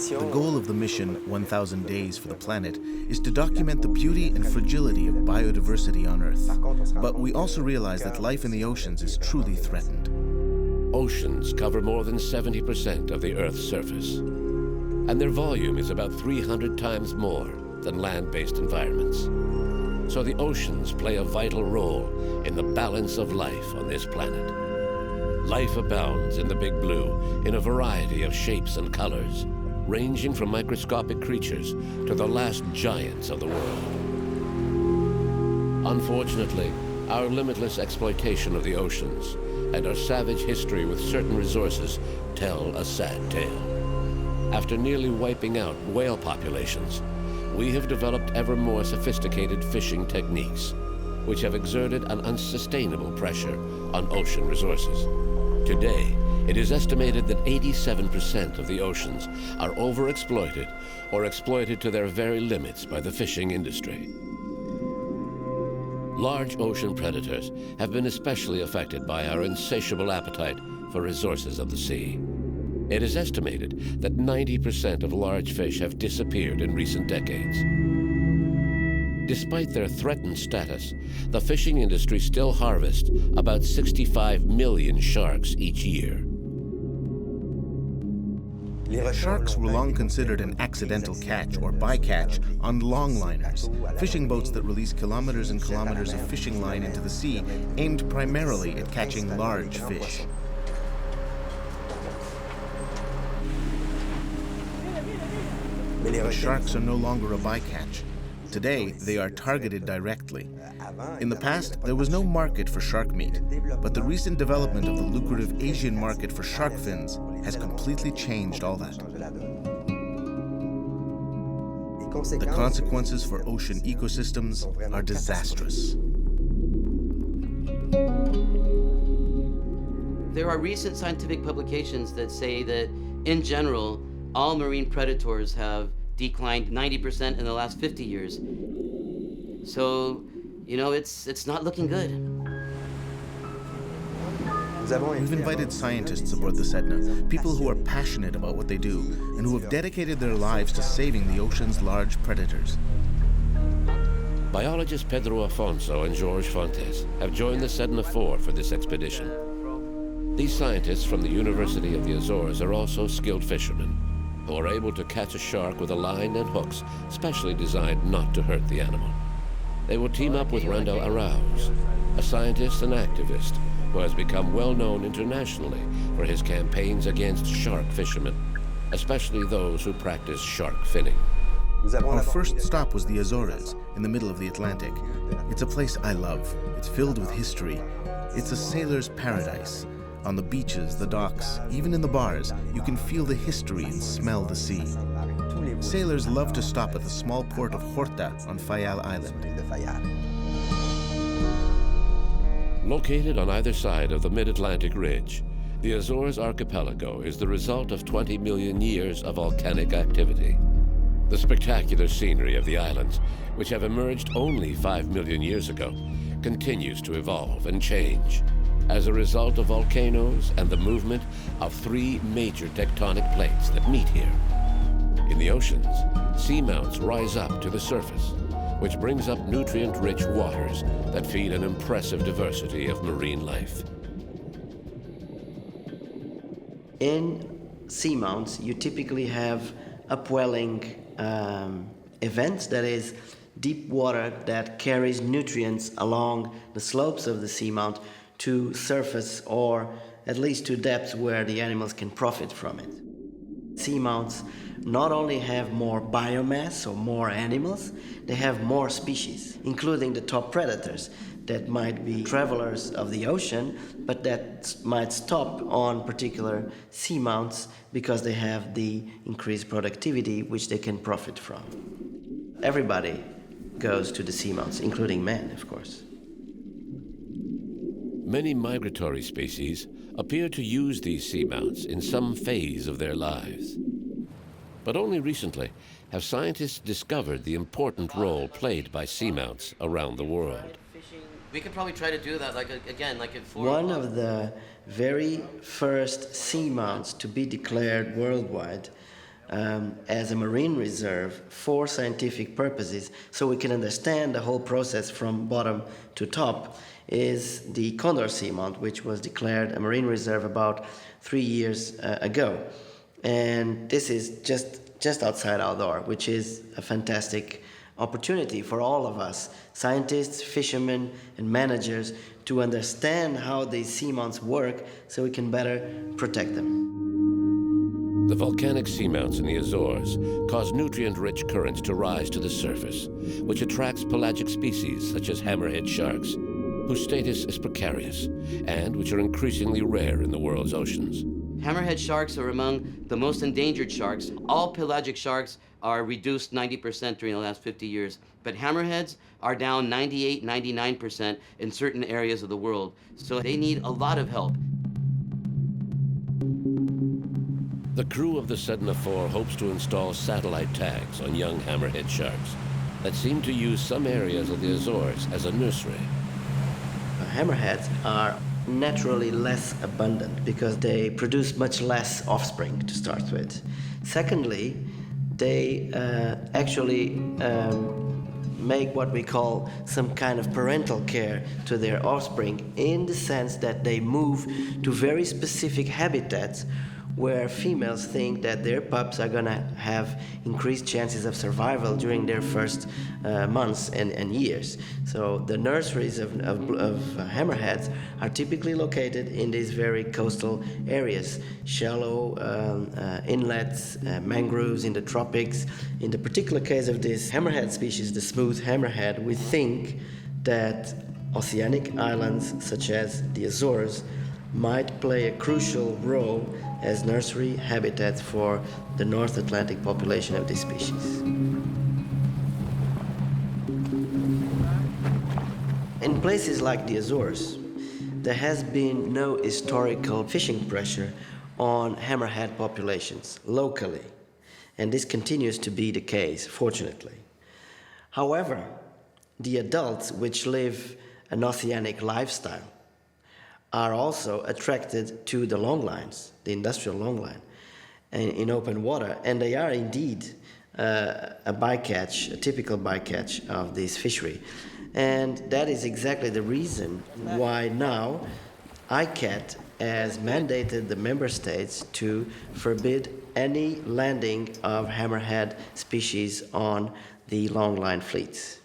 The goal of the mission, 1,000 Days for the Planet, is to document the beauty and fragility of biodiversity on Earth. But we also realize that life in the oceans is truly threatened. Oceans cover more than 70% of the Earth's surface, and their volume is about 300 times more than land-based environments. So the oceans play a vital role in the balance of life on this planet. Life abounds in the Big Blue in a variety of shapes and colors, ranging from microscopic creatures to the last giants of the world. Unfortunately, our limitless exploitation of the oceans and our savage history with certain resources tell a sad tale. After nearly wiping out whale populations, we have developed ever more sophisticated fishing techniques, which have exerted an unsustainable pressure on ocean resources. Today, it is estimated that 87% of the oceans are overexploited or exploited to their very limits by the fishing industry. Large ocean predators have been especially affected by our insatiable appetite for resources of the sea. It is estimated that 90% of large fish have disappeared in recent decades. Despite their threatened status, the fishing industry still harvests about 65 million sharks each year. Sharks were long considered an accidental catch or bycatch on longliners, fishing boats that release kilometers and kilometers of fishing line into the sea, aimed primarily at catching large fish. But sharks are no longer a bycatch. Today, they are targeted directly. In the past, there was no market for shark meat, but the recent development of the lucrative Asian market for shark fins has completely changed all that. The consequences for ocean ecosystems are disastrous. There are recent scientific publications that say that, in general, all marine predators have declined 90% in the last 50 years. So, you know, it's not looking good. We've invited scientists aboard the Sedna, people who are passionate about what they do and who have dedicated their lives to saving the ocean's large predators. Biologists Pedro Afonso and George Fontes have joined the Sedna 4 for this expedition. These scientists from the University of the Azores are also skilled fishermen who are able to catch a shark with a line and hooks specially designed not to hurt the animal. They will team up with Randall Arauz, a scientist and activist who has become well known internationally for his campaigns against shark fishermen, especially those who practice shark finning. Our first stop was the Azores, in the middle of the Atlantic. It's a place I love. It's filled with history. It's a sailor's paradise. On the beaches, the docks, even in the bars, you can feel the history and smell the sea. Sailors love to stop at the small port of Horta on Fayal Island. Located on either side of the mid-Atlantic ridge, the Azores archipelago is the result of 20 million years of volcanic activity. The spectacular scenery of the islands, which have emerged only 5 million years ago, continues to evolve and change as a result of volcanoes and the movement of 3 major tectonic plates that meet here. In the oceans, seamounts rise up to the surface, which brings up nutrient-rich waters that feed an impressive diversity of marine life. In seamounts, you typically have upwelling events, that is, deep water that carries nutrients along the slopes of the seamount to surface or at least to depths where the animals can profit from it. Seamounts not only have more biomass or more animals, they have more species, including the top predators that might be travelers of the ocean, but that might stop on particular seamounts because they have the increased productivity which they can profit from. Everybody goes to the seamounts, including man, of course. Many migratory species appear to use these seamounts in some phase of their lives. But only recently have scientists discovered the important role played by seamounts around the world. We could probably try to do that, like at 4 One of the very first seamounts to be declared worldwide as a marine reserve for scientific purposes, so we can understand the whole process from bottom to top, is the Condor Seamount, which was declared a marine reserve about 3 years ago. And this is just outside our door, which is a fantastic opportunity for all of us, scientists, fishermen, and managers, to understand how these seamounts work so we can better protect them. The volcanic seamounts in the Azores cause nutrient-rich currents to rise to the surface, which attracts pelagic species such as hammerhead sharks, whose status is precarious and which are increasingly rare in the world's oceans. Hammerhead sharks are among the most endangered sharks. All pelagic sharks are reduced 90% during the last 50 years, but hammerheads are down 98, 99% in certain areas of the world. So they need a lot of help. The crew of the Ep4 hopes to install satellite tags on young hammerhead sharks that seem to use some areas of the Azores as a nursery. Hammerheads are naturally less abundant because they produce much less offspring to start with. Secondly, they actually make what we call some kind of parental care to their offspring, in the sense that they move to very specific habitats where females think that their pups are going to have increased chances of survival during their first months and years. So the nurseries of hammerheads are typically located in these very coastal areas, shallow inlets, mangroves in the tropics. In the particular case of this hammerhead species, the smooth hammerhead, we think that oceanic islands such as the Azores might play a crucial role as nursery habitats for the North Atlantic population of this species. In places like the Azores, there has been no historical fishing pressure on hammerhead populations locally, and this continues to be the case, fortunately. However, the adults which live an oceanic lifestyle are also attracted to the longlines, the industrial longline, in open water, and they are indeed a bycatch, a typical bycatch of this fishery. And that is exactly the reason why now ICAT has mandated the member states to forbid any landing of hammerhead species on the longline fleets.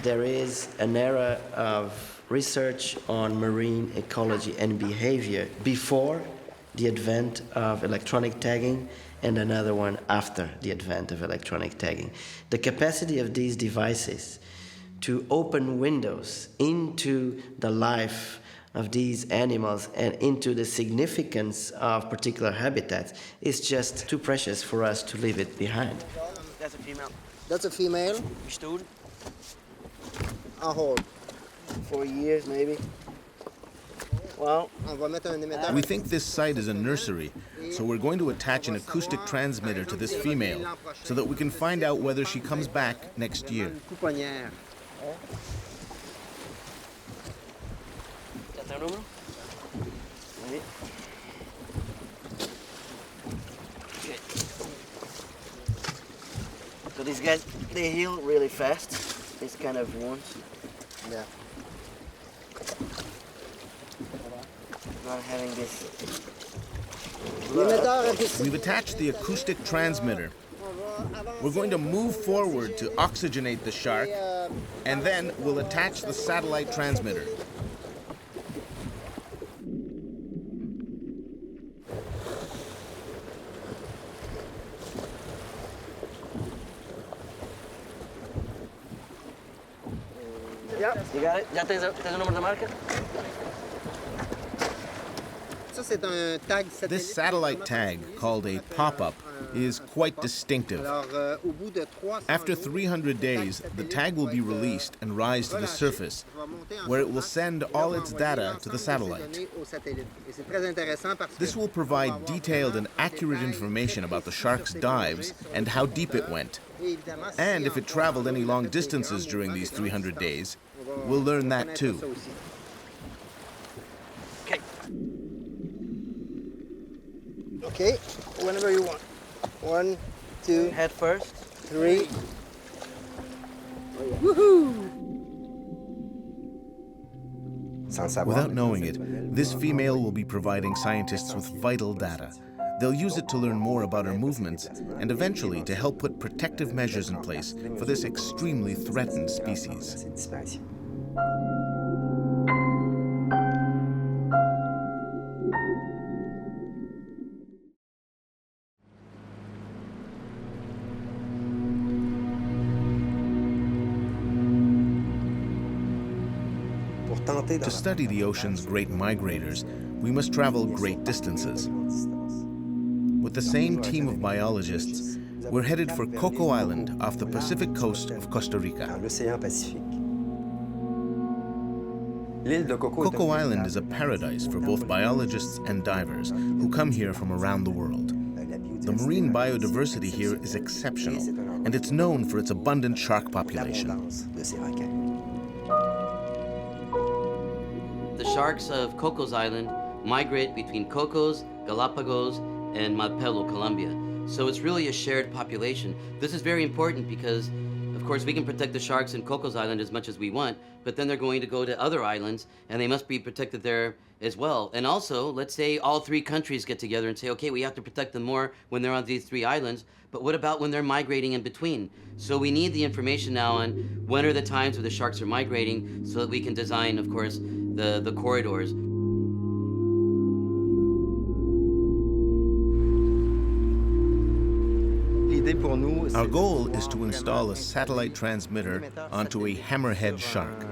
There is an era of research on marine ecology and behavior before the advent of electronic tagging, and another one after the advent of electronic tagging. The capacity of these devices to open windows into the life of these animals and into the significance of particular habitats is just too precious for us to leave it behind. That's a female. That's a female. Stood. On hold. 4 years, maybe. Well, We think this site is a nursery, so we're going to attach an acoustic transmitter to this female so that we can find out whether she comes back next year. ¿ya está el número? Ahí. Okay. So these guys, they heal really fast. These kind of wounds. Yeah. Not having this. We've attached the acoustic transmitter. We're going to move forward to oxygenate the shark, and then we'll attach the satellite transmitter. Yep. You got it? ¿Ya tienes el número de marca? This satellite tag, called a pop-up, is quite distinctive. After 300 days, the tag will be released and rise to the surface, where it will send all its data to the satellite. This will provide detailed and accurate information about the shark's dives and how deep it went. And if it traveled any long distances during these 300 days, We'll learn that too. Okay. Okay, whenever you want. 1, 2, Head first. 3. Without knowing it, this female will be providing scientists with vital data. They'll use it to learn more about her movements and eventually to help put protective measures in place for this extremely threatened species. To study the ocean's great migrators, we must travel great distances. With the same team of biologists, we're headed for Coco Island off the Pacific coast of Costa Rica. Coco Island is a paradise for both biologists and divers who come here from around the world. The marine biodiversity here is exceptional, and it's known for its abundant shark population. The sharks of Cocos Island migrate between Cocos, Galapagos, and Malpelo, Colombia. So it's really a shared population. This is very important because, of course, we can protect the sharks in Cocos Island as much as we want, but then they're going to go to other islands and they must be protected there as well. And also, let's say all 3 countries get together and say, okay, we have to protect them more when they're on these 3 islands, but what about when they're migrating in between? So we need the information now on when are the times where the sharks are migrating so that we can design, of course, the corridors. Our goal is to install a satellite transmitter onto a hammerhead shark.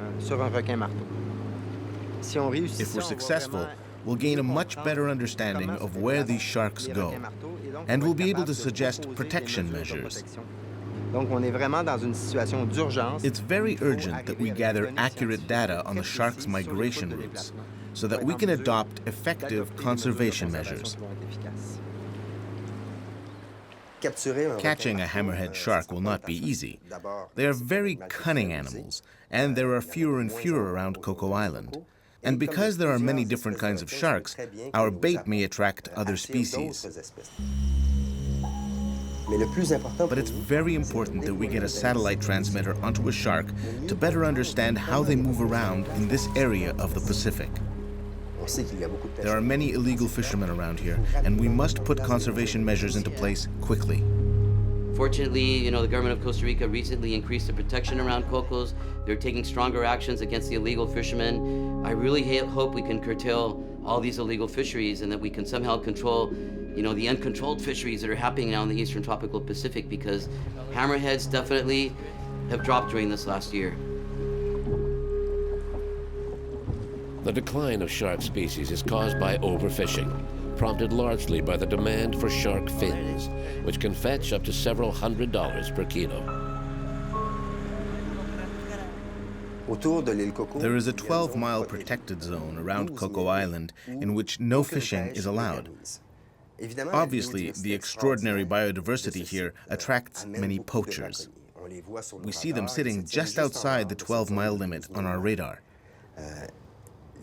If we're successful, we'll gain a much better understanding of where these sharks go, and we'll be able to suggest protection measures. It's very urgent that we gather accurate data on the sharks' migration routes so that we can adopt effective conservation measures. Catching a hammerhead shark will not be easy. They are very cunning animals, and there are fewer and fewer around Coco Island. And because there are many different kinds of sharks, our bait may attract other species. But it's very important that we get a satellite transmitter onto a shark to better understand how they move around in this area of the Pacific. There are many illegal fishermen around here, and we must put conservation measures into place quickly. Fortunately, the government of Costa Rica recently increased the protection around Cocos. They're taking stronger actions against the illegal fishermen. I really hope we can curtail all these illegal fisheries and that we can somehow control the uncontrolled fisheries that are happening now in the eastern tropical Pacific, because hammerheads definitely have dropped during this last year. The decline of shark species is caused by overfishing, prompted largely by the demand for shark fins, which can fetch up to several $100s per kilo. There is a 12-mile protected zone around Coco Island in which no fishing is allowed. Obviously, the extraordinary biodiversity here attracts many poachers. We see them sitting just outside the 12-mile limit on our radar.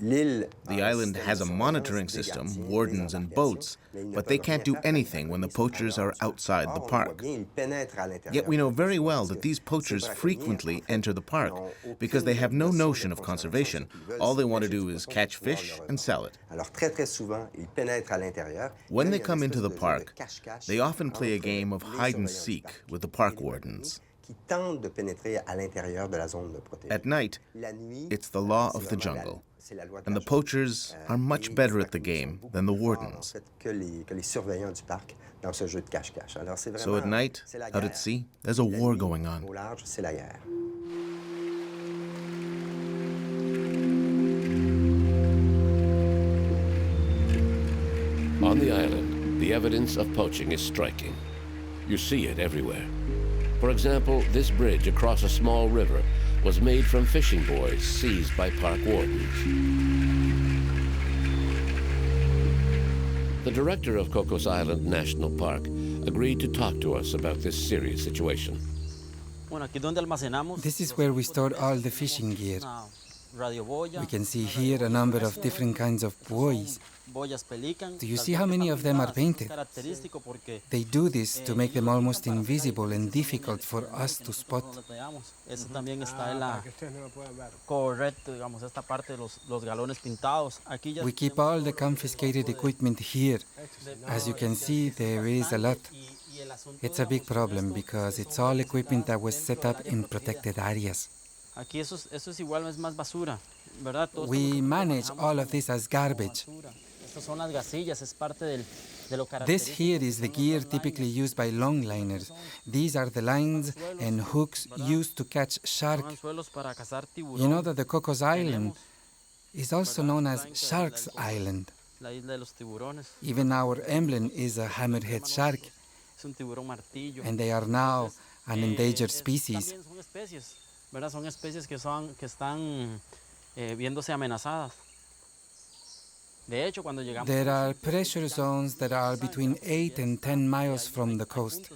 The island has a monitoring system, wardens and boats, but they can't do anything when the poachers are outside the park. Yet we know very well that these poachers frequently enter the park because they have no notion of conservation. All they want to do is catch fish and sell it. When they come into the park, they often play a game of hide and seek with the park wardens. At night, it's the law of the jungle, and the poachers are much better at the game than the wardens. So at night, out at sea, there's a war going on. On the island, the evidence of poaching is striking. You see it everywhere. For example, this bridge across a small river was made from fishing buoys seized by park wardens. The director of Cocos Island National Park agreed to talk to us about this serious situation. This is where we store all the fishing gear. We can see here a number of different kinds of buoys. Do you see how many of them are painted? They do this to make them almost invisible and difficult for us to spot. We keep all the confiscated equipment here. As you can see, there is a lot. It's a big problem because it's all equipment that was set up in protected areas. We manage all of this as garbage. This here is the gear typically used by longliners. These are the lines and hooks used to catch shark. You know that the Cocos Island is also known as Shark's Island. Even our emblem is a hammerhead shark, and they are now an endangered species. There are pressure zones that are between 8 and 10 miles from the coast.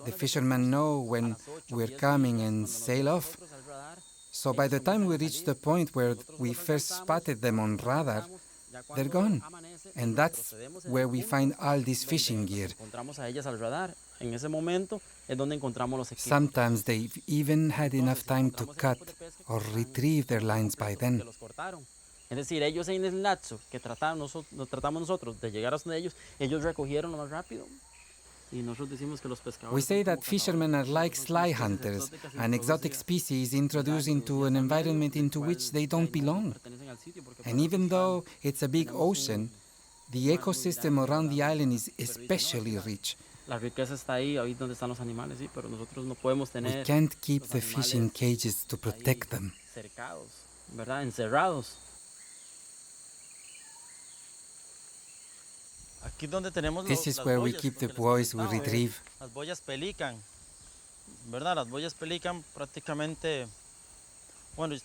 The fishermen know when we're coming and sail off. So by the time we reach the point where we first spotted them on radar, they're gone. And that's where we find all this fishing gear. Sometimes they've even had enough time to cut or retrieve their lines by then. Es decir, ellos en el lapso que tratamos nosotros de llegar hasta ellos, ellos recogieron lo más rápido. Y nosotros decimos que los pescadores. We say that fishermen are like sly hunters, an exotic species introduced into an environment into which they don't belong. And even though it's a big ocean, the ecosystem around the island is especially rich. La riqueza está ahí donde están los animales, sí, pero nosotros no podemos tener. We can't keep the fish in cages to protect them. Cercados, ¿verdad? Encerrados. This is where we keep the buoys we retrieve. Las boyas pelican, ¿verdad? Las boyas pelican prácticamente.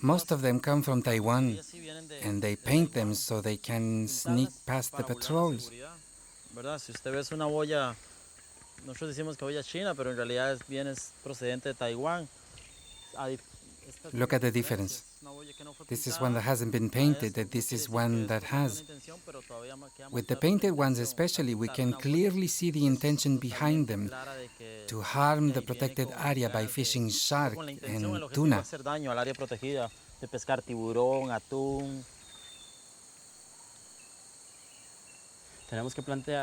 Most of them come from Taiwan, and they paint them so they can sneak past the patrols. ¿Verdad? Si usted ve una boya, nosotros decimos que boya china, pero en realidad es procedente de Taiwán. Look at the difference. This is one that hasn't been painted, and this is one that has. With the painted ones especially, we can clearly see the intention behind them, to harm the protected area by fishing shark and tuna.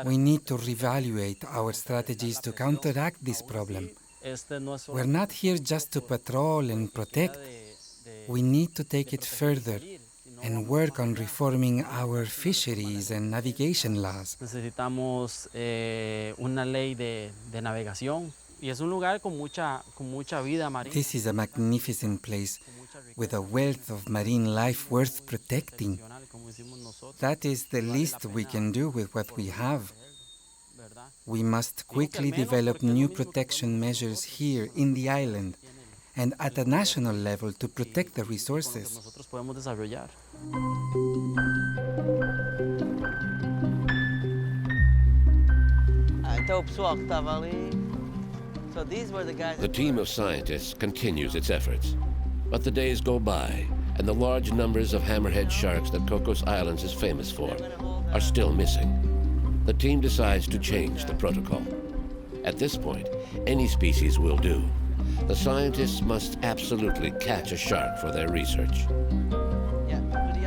We need to reevaluate our strategies to counteract this problem. We're not here just to patrol and protect. We need to take it further and work on reforming our fisheries and navigation laws. Necesitamos una ley de navegación y es un lugar con mucha vida marina. This is a magnificent place with a wealth of marine life worth protecting. That is the least we can do with what we have. We must quickly develop new protection measures here in the island and at a national level to protect the resources. The team of scientists continues its efforts, but the days go by, and the large numbers of hammerhead sharks that Cocos Islands is famous for are still missing. The team decides to change the protocol. At this point, any species will do. The scientists must absolutely catch a shark for their research.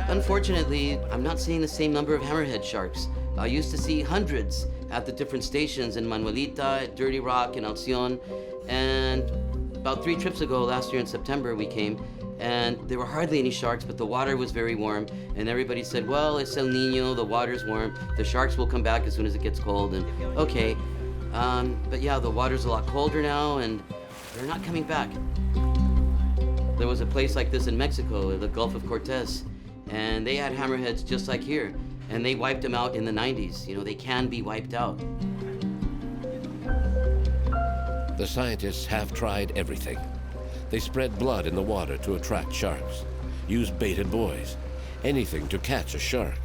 Unfortunately, I'm not seeing the same number of hammerhead sharks. I used to see hundreds at the different stations in Manuelita, at Dirty Rock, and Alcion. And about 3 trips ago, last year in September, we came, and there were hardly any sharks, but the water was very warm, and everybody said, well, it's El Nino, the water's warm, the sharks will come back as soon as it gets cold, and okay. But yeah, the water's a lot colder now, and they're not coming back. There was a place like this in Mexico, the Gulf of Cortez, and they had hammerheads just like here, and they wiped them out in the 90s. You know, they can be wiped out. The scientists have tried everything. They spread blood in the water to attract sharks, use baited buoys, anything to catch a shark.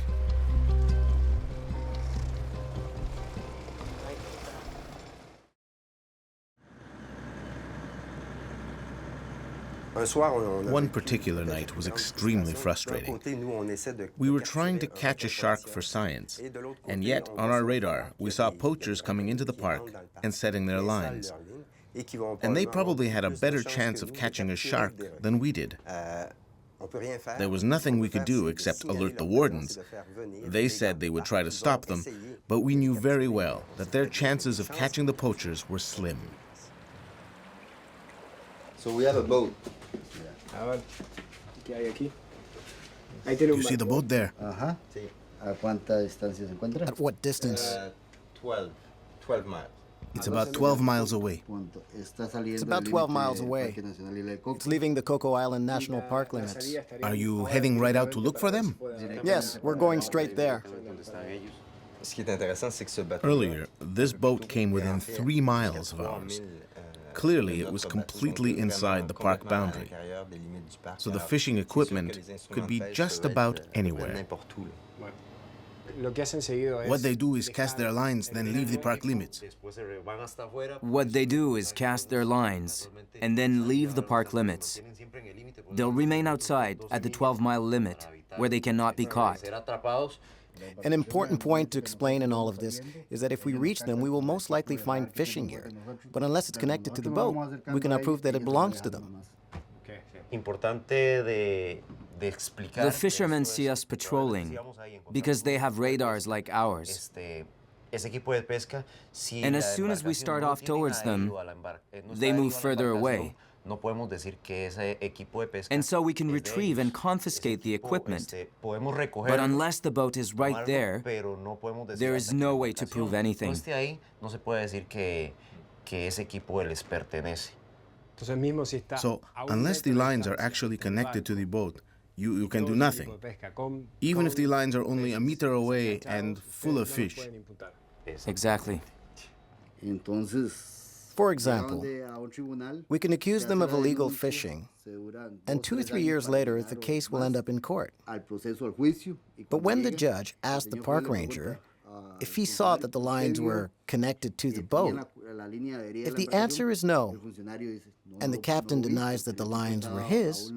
One particular night was extremely frustrating. We were trying to catch a shark for science, and yet on our radar we saw poachers coming into the park and setting their lines. And they probably had a better chance of catching a shark than we did. There was nothing we could do except alert the wardens. They said they would try to stop them, but we knew very well that their chances of catching the poachers were slim. So we have a boat. You see the boat there? Ajá. ¿A cuánta distancia se encuentra? At what distance? 12 miles. It's about 12 miles away. It's about 12 miles away. It's leaving the Coco Island National Park limits. Are you heading right out to look for them? Yes, we're going straight there. Earlier, this boat came within 3 miles of ours. Clearly, it was completely inside the park boundary, so the fishing equipment could be just about anywhere. What they do is cast their lines, then leave the park limits. What they do is cast their lines and then leave the park limits. They'll remain outside at the 12-mile limit, where they cannot be caught. An important point to explain in all of this is that if we reach them, we will most likely find fishing gear. But unless it's connected to the boat, we cannot prove that it belongs to them. The fishermen see us patrolling because they have radars like ours. And as soon as we start off towards them, they move further away. And so we can retrieve and confiscate the equipment. But unless the boat is right there, there is no way to prove anything. So, unless the lines are actually connected to the boat, you can do nothing, even if the lines are only a meter away and full of fish. Exactly. For example, we can accuse them of illegal fishing, and 2 or 3 years later, the case will end up in court. But when the judge asked the park ranger if he saw that the lines were connected to the boat, if the answer is no, and the captain denies that the lines were his,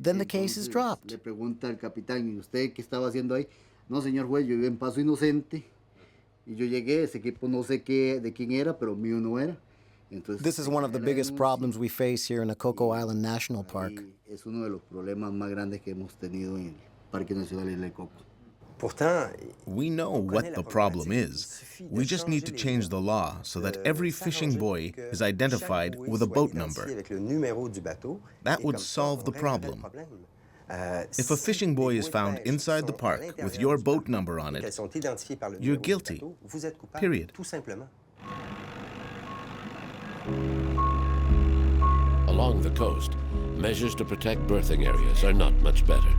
then the case is dropped. This is one of the biggest problems we face here in the Coco Island National Park. We know what the problem is. We just need to change the law so that every fishing buoy is identified with a boat number. That would solve the problem. If a fishing buoy is found inside the park with your boat number on it, you're guilty. Period. Along the coast, measures to protect berthing areas are not much better.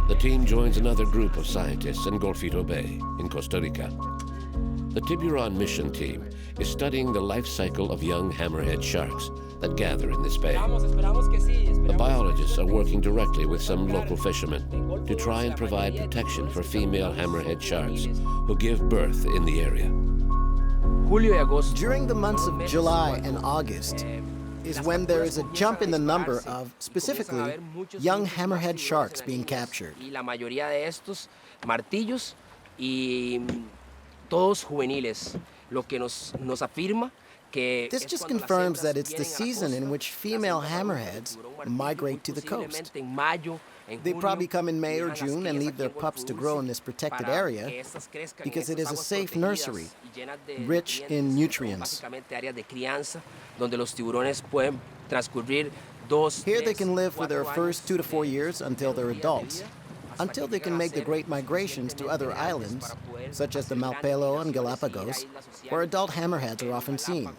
The team joins another group of scientists in Golfito Bay in Costa Rica. The Tiburon mission team is studying the life cycle of young hammerhead sharks that gather in this bay. The biologists are working directly with some local fishermen to try and provide protection for female hammerhead sharks who give birth in the area. During the months of July and August is when there is a jump in the number of, specifically, young hammerhead sharks being captured. This just confirms that it's the season in which female hammerheads migrate to the coast. They probably come in May or June and leave their pups to grow in this protected area because it is a safe nursery, rich in nutrients. Here they can live for their first 2 to 4 years until they're adults, until they can make the great migrations to other islands, such as the Malpelo and Galapagos, where adult hammerheads are often seen.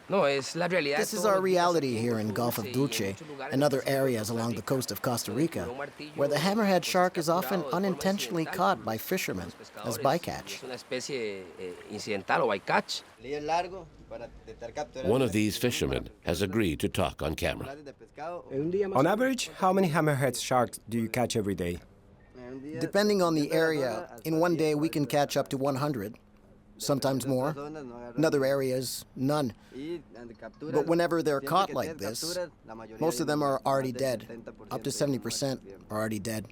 This is our reality here in Gulf of Dulce and other areas along the coast of Costa Rica, where the hammerhead shark is often unintentionally caught by fishermen as bycatch. One of these fishermen has agreed to talk on camera. On average, how many hammerhead sharks do you catch every day? Depending on the area, in one day we can catch up to 100. sometimes more. In other areas, none. But whenever they're caught like this, most of them are already dead. Up to 70% are already dead.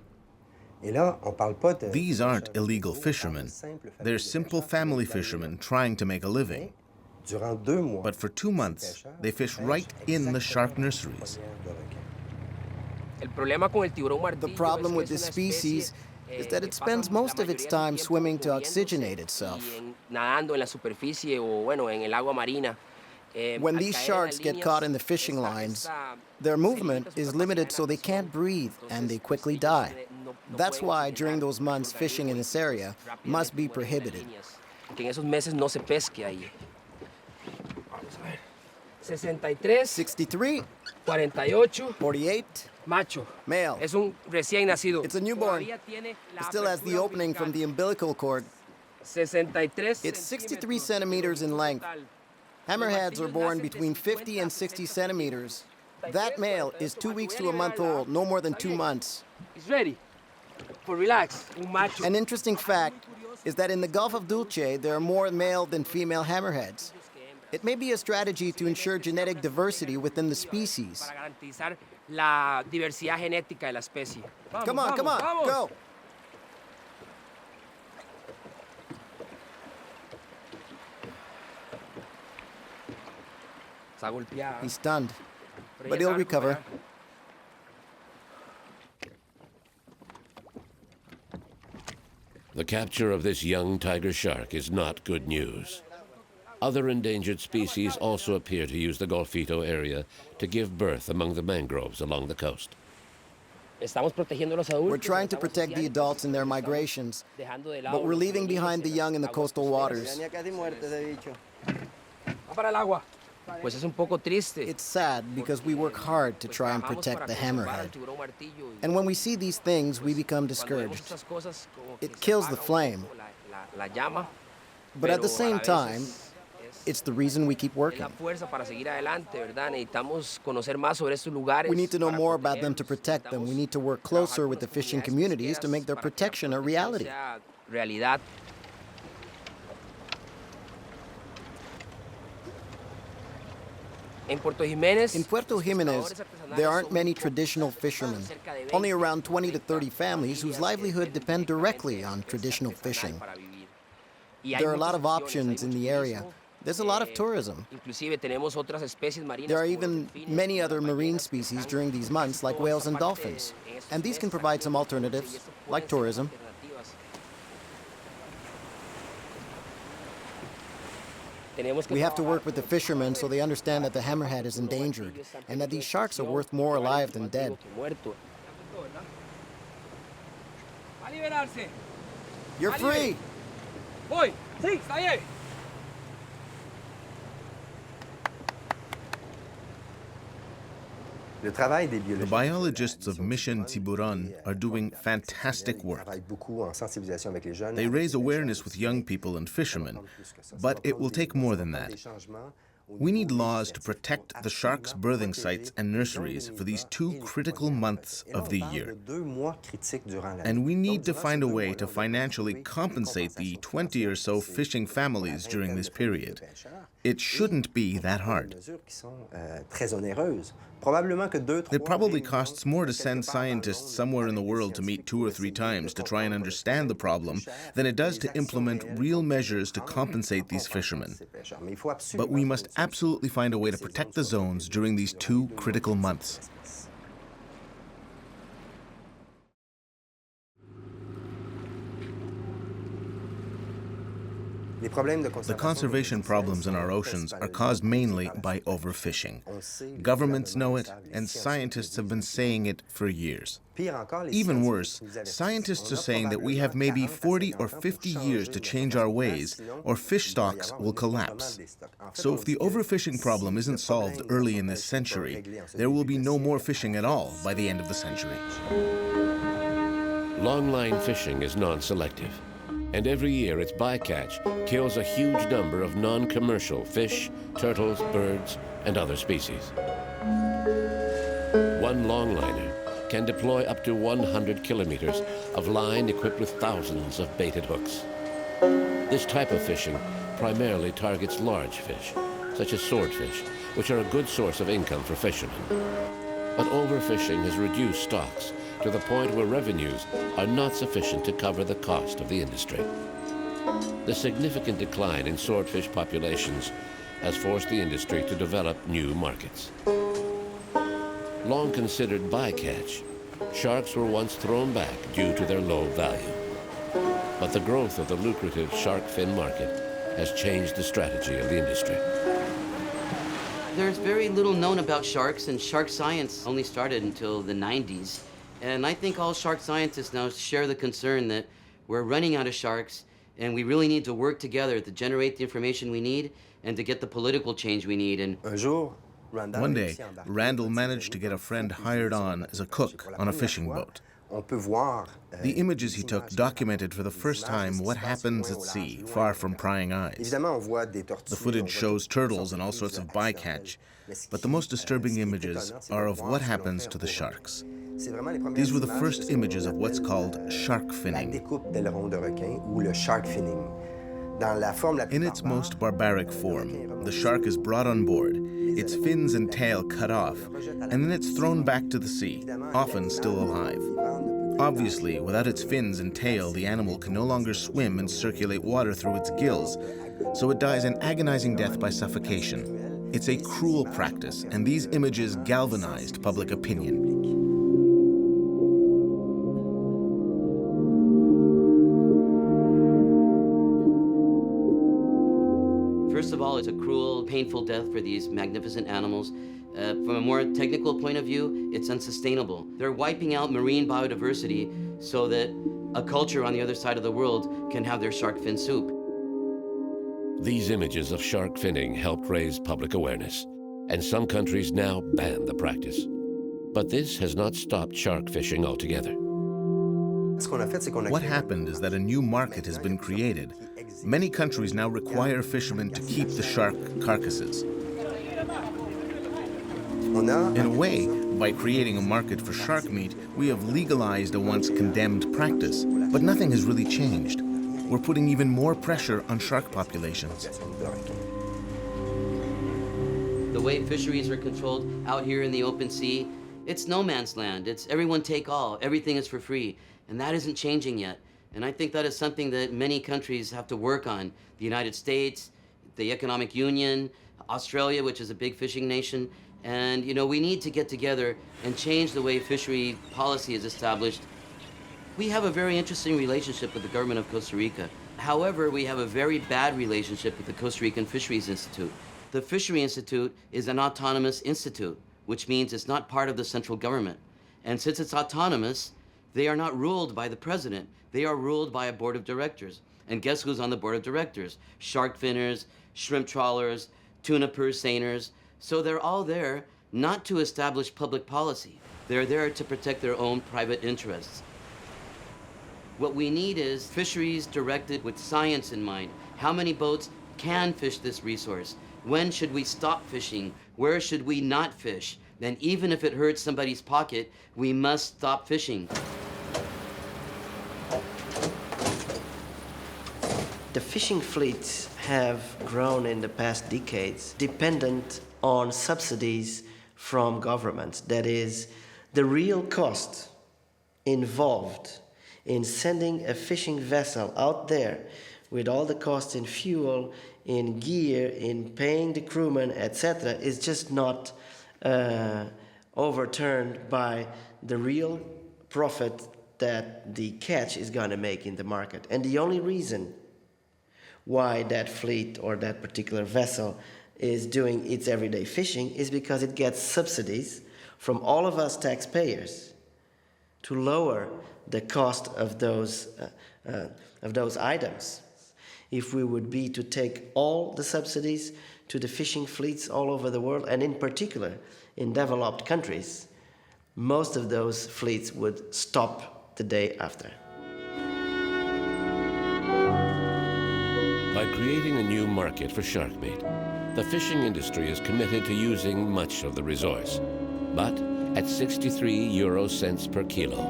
These aren't illegal fishermen. They're simple family fishermen trying to make a living. But for 2 months, they fish right in the shark nurseries. The problem with this species is that it spends most of its time swimming to oxygenate itself. When these sharks get caught in the fishing lines, their movement is limited so they can't breathe and they quickly die. That's why during those months fishing in this area must be prohibited. 63, 48, Macho. male. Es un recién nacido. It's a newborn. Todavía tiene It la still has the apertura opening from the umbilical cord. 63 It's 63 centimeters in length. Hammerheads are born between 50 and 60 centimeters. That male is 2 weeks to a month old, no more than 2 months. It's ready for relax. Un macho. An interesting fact is that in the Gulf of Dulce, there are more male than female hammerheads. It may be a strategy to ensure genetic diversity within the species. Para garantizar la diversidad genética de la especie. Vamos, Come on, vamos. go! Está golpeado. He's stunned, Pero but ya se he'll va a recover. recuperar. The capture of this young tiger shark is not good news. Other endangered species also appear to use the Golfito area to give birth among the mangroves along the coast. We're trying to protect the adults in their migrations, but we're leaving behind the young in the coastal waters. Va para el agua. Pues es un poco triste. It's sad because we work hard to try and protect the hammerhead. And when we see these things, we become discouraged. It kills the flame. But at the same time, it's the reason we keep working. We need to know more about them to protect them. We need to work closer with the fishing communities to make their protection a reality. In Puerto Jiménez, there aren't many traditional fishermen. Only around 20 to 30 families whose livelihood depend directly on traditional fishing. There are a lot of options in the area. There's a lot of tourism. There are even many other marine species during these months, like whales and dolphins. And these can provide some alternatives, like tourism. We have to work with the fishermen so they understand that the hammerhead is endangered and that these sharks are worth more alive than dead. You're free! Voy. Sí, está bien. The biologists of Mission Tiburon are doing fantastic work. They raise awareness with young people and fishermen, but it will take more than that. We need laws to protect the sharks' birthing sites and nurseries for these 2 critical months of the year. And we need to find a way to financially compensate the 20 or so fishing families during this period. It shouldn't be that hard. It probably costs more to send scientists somewhere in the world to meet 2 or 3 times to try and understand the problem than it does to implement real measures to compensate these fishermen. But we must absolutely find a way to protect the zones during these 2 critical months. The conservation problems in our oceans are caused mainly by overfishing. Governments know it, and scientists have been saying it for years. Even worse, scientists are saying that we have maybe 40 or 50 years to change our ways, or fish stocks will collapse. So if the overfishing problem isn't solved early in this century, there will be no more fishing at all by the end of the century. Longline fishing is non-selective, and every year its bycatch kills a huge number of non-commercial fish, turtles, birds, and other species. One longliner can deploy up to 100 kilometers of line equipped with thousands of baited hooks. This type of fishing primarily targets large fish, such as swordfish, which are a good source of income for fishermen. But overfishing has reduced stocks to the point where revenues are not sufficient to cover the cost of the industry. The significant decline in swordfish populations has forced the industry to develop new markets. Long considered bycatch, sharks were once thrown back due to their low value. But the growth of the lucrative shark fin market has changed the strategy of the industry. There's very little known about sharks, and shark science only started until the 90s. And I think all shark scientists now share the concern that we're running out of sharks, and we really need to work together to generate the information we need and to get the political change we need. And one day, Randall managed to get a friend hired on as a cook on a fishing boat. The images he took documented for the first time what happens at sea, far from prying eyes. The footage shows turtles and all sorts of bycatch, but the most disturbing images are of what happens to the sharks. These were the first images of what's called shark finning. In its most barbaric form, the shark is brought on board, its fins and tail cut off, and then it's thrown back to the sea, often still alive. Obviously, without its fins and tail, the animal can no longer swim and circulate water through its gills, so it dies an agonizing death by suffocation. It's a cruel practice, and these images galvanized public opinion. First of all, it's a cruel, painful death for these magnificent animals. From a more technical point of view, it's unsustainable. They're wiping out marine biodiversity so that a culture on the other side of the world can have their shark fin soup. These images of shark finning helped raise public awareness, and some countries now ban the practice. But this has not stopped shark fishing altogether. What happened is that a new market has been created. Many countries now require fishermen to keep the shark carcasses. In a way, by creating a market for shark meat, we have legalized a once condemned practice, but nothing has really changed. We're putting even more pressure on shark populations. The way fisheries are controlled out here in the open sea, it's no man's land. It's everyone take all. Everything is for free. And that isn't changing yet. And I think that is something that many countries have to work on. The United States, the Economic Union, Australia, which is a big fishing nation. And, you know, we need to get together and change the way fishery policy is established. We have a very interesting relationship with the government of Costa Rica. However, we have a very bad relationship with the Costa Rican Fisheries Institute. The Fishery Institute is an autonomous institute, which means it's not part of the central government. And since it's autonomous, they are not ruled by the president. They are ruled by a board of directors. And guess who's on the board of directors? Shark finners, shrimp trawlers, tuna purseaners. So they're all there not to establish public policy. They're there to protect their own private interests. What we need is fisheries directed with science in mind. How many boats can fish this resource? When should we stop fishing? Where should we not fish? Then even if it hurts somebody's pocket, we must stop fishing. The fishing fleets have grown in the past decades dependent on subsidies from governments. That is, the real cost involved in sending a fishing vessel out there with all the costs in fuel, in gear, in paying the crewmen, etc., is just not overturned by the real profit that the catch is going to make in the market. And the only reason why that fleet or that particular vessel is doing its everyday fishing is because it gets subsidies from all of us taxpayers to lower the cost of those items. If we would be to take all the subsidies to the fishing fleets all over the world, and in particular in developed countries, most of those fleets would stop the day after. By creating a new market for shark meat, the fishing industry is committed to using much of the resource. But at 63 euro cents per kilo,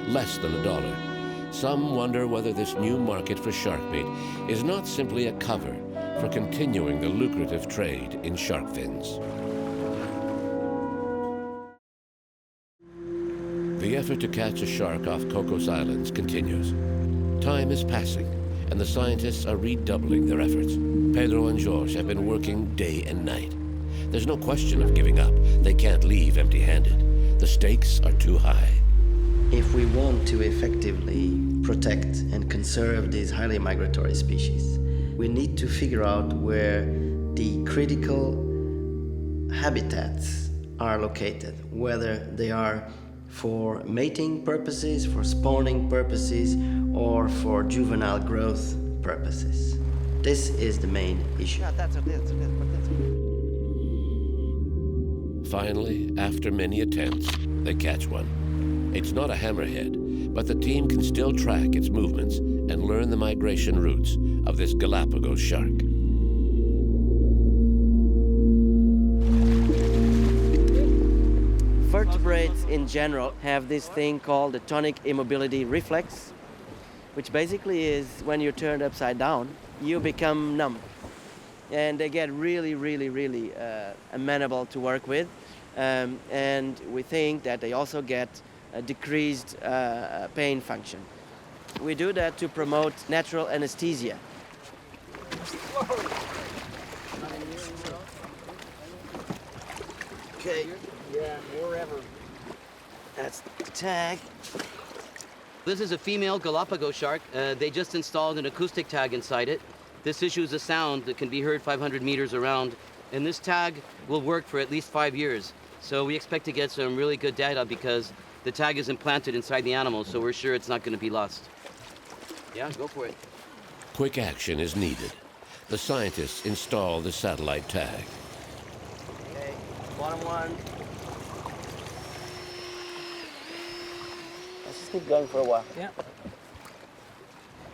less than $1, Some wonder whether this new market for shark meat is not simply a cover for continuing the lucrative trade in shark fins. The effort to catch a shark off Cocos Islands continues. Time is passing, and the scientists are redoubling their efforts. Pedro and George have been working day and night. There's no question of giving up. They can't leave empty-handed. The stakes are too high. If we want to effectively protect and conserve these highly migratory species, we need to figure out where the critical habitats are located, whether they are for mating purposes, for spawning purposes, or for juvenile growth purposes. This is the main issue. Finally, after many attempts, they catch one. It's not a hammerhead, but the team can still track its movements and learn the migration routes of this Galapagos shark. Vertebrates in general have this thing called the tonic immobility reflex, which basically is when you're turned upside down, you become numb. And they get really amenable to work with. And we think that they also get a decreased pain function. We do that to promote natural anesthesia. Okay. Yeah, wherever. That's the tag. This is a female Galapagos shark. They just installed an acoustic tag inside it. This issues a sound that can be heard 500 meters around, and this tag will work for at least 5 years. So we expect to get some really good data because the tag is implanted inside the animal, so we're sure it's not going to be lost. Yeah, go for it. Quick action is needed. The scientists install the satellite tag. Okay, bottom one. Let's just keep going for a while. Yeah.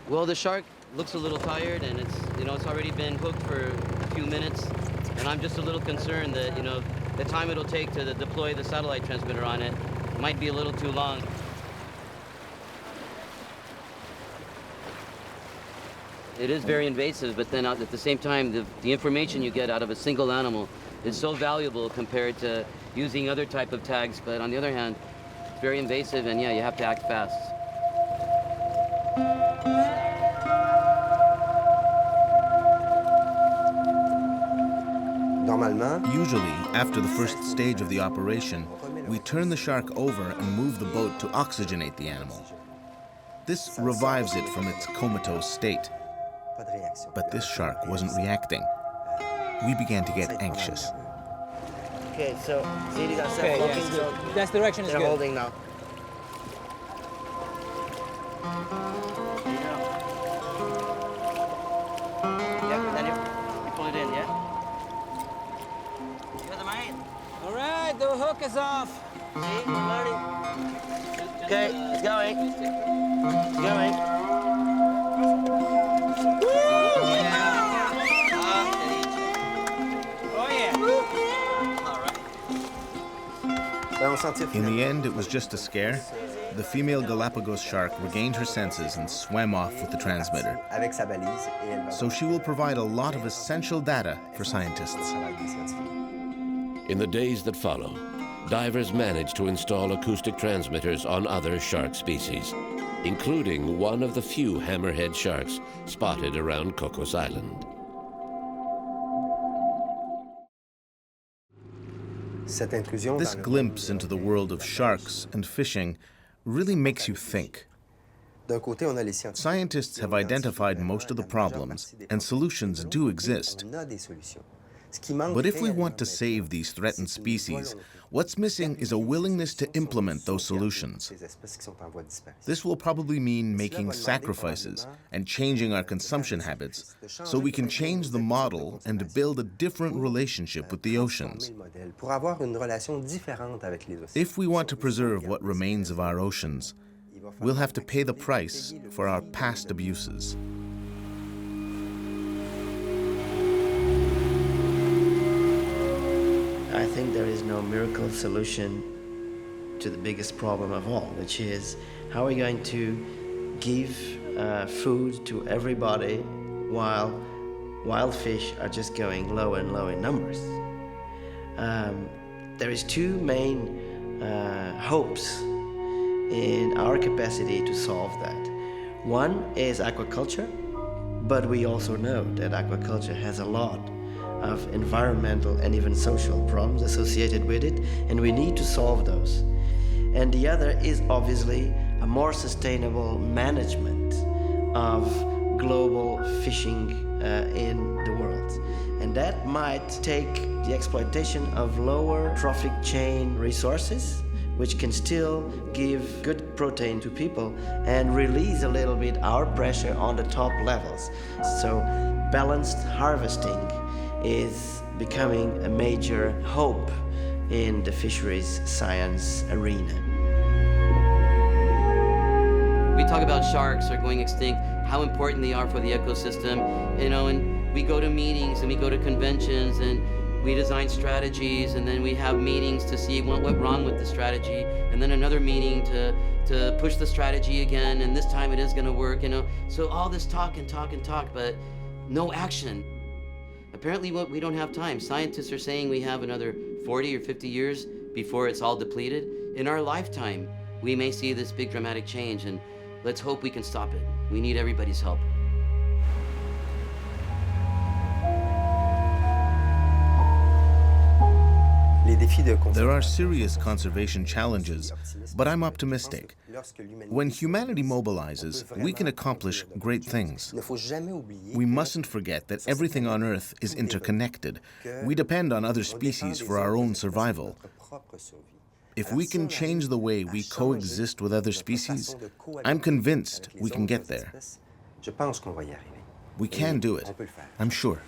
Well, the shark looks a little tired, and it's already been hooked for a few minutes, and I'm just a little concerned that, the time it'll take to deploy the satellite transmitter on it might be a little too long. It is very invasive, but then at the same time, the information you get out of a single animal is so valuable compared to using other type of tags, but on the other hand, it's very invasive, and yeah, you have to act fast. Usually, after the first stage of the operation, we turn the shark over and move the boat to oxygenate the animal. This revives it from its comatose state. But this shark wasn't reacting. We began to get anxious. Okay, so see, these are self-locking, so that direction is they're good. holding now. Yeah, Daniel, you pull it in, yeah? You're the man. All right, the hook is off. See, we're learning. Okay, it's going. It's going. In the end, it was just a scare. The female Galapagos shark regained her senses and swam off with the transmitter. So she will provide a lot of essential data for scientists. In the days that follow, divers managed to install acoustic transmitters on other shark species, including one of the few hammerhead sharks spotted around Cocos Island. This glimpse into the world of sharks and fishing really makes you think. Scientists have identified most of the problems, and solutions do exist. But if we want to save these threatened species, what's missing is a willingness to implement those solutions. This will probably mean making sacrifices and changing our consumption habits so we can change the model and build a different relationship with the oceans. If we want to preserve what remains of our oceans, we'll have to pay the price for our past abuses. I think there is no miracle solution to the biggest problem of all, which is how are we going to give food to everybody while wild fish are just going low and low in numbers. There is two main hopes in our capacity to solve that. One is aquaculture, but we also know that aquaculture has a lot of environmental and even social problems associated with it, and we need to solve those. And the other is obviously a more sustainable management of global fishing in the world. And that might take the exploitation of lower trophic chain resources, which can still give good protein to people and release a little bit our pressure on the top levels. So balanced harvesting is becoming a major hope in the fisheries science arena. We talk about sharks are going extinct, how important they are for the ecosystem, and we go to meetings and we go to conventions and we design strategies, and then we have meetings to see what went wrong with the strategy, and then another meeting to push the strategy again, and this time it is going to work, So all this talk and talk and talk, but no action. Apparently we don't have time. Scientists are saying we have another 40 or 50 years before it's all depleted. In our lifetime, we may see this big dramatic change, and let's hope we can stop it. We need everybody's help. There are serious conservation challenges, but I'm optimistic. When humanity mobilizes, we can accomplish great things. We mustn't forget that everything on Earth is interconnected. We depend on other species for our own survival. If we can change the way we coexist with other species, I'm convinced we can get there. We can do it. I'm sure.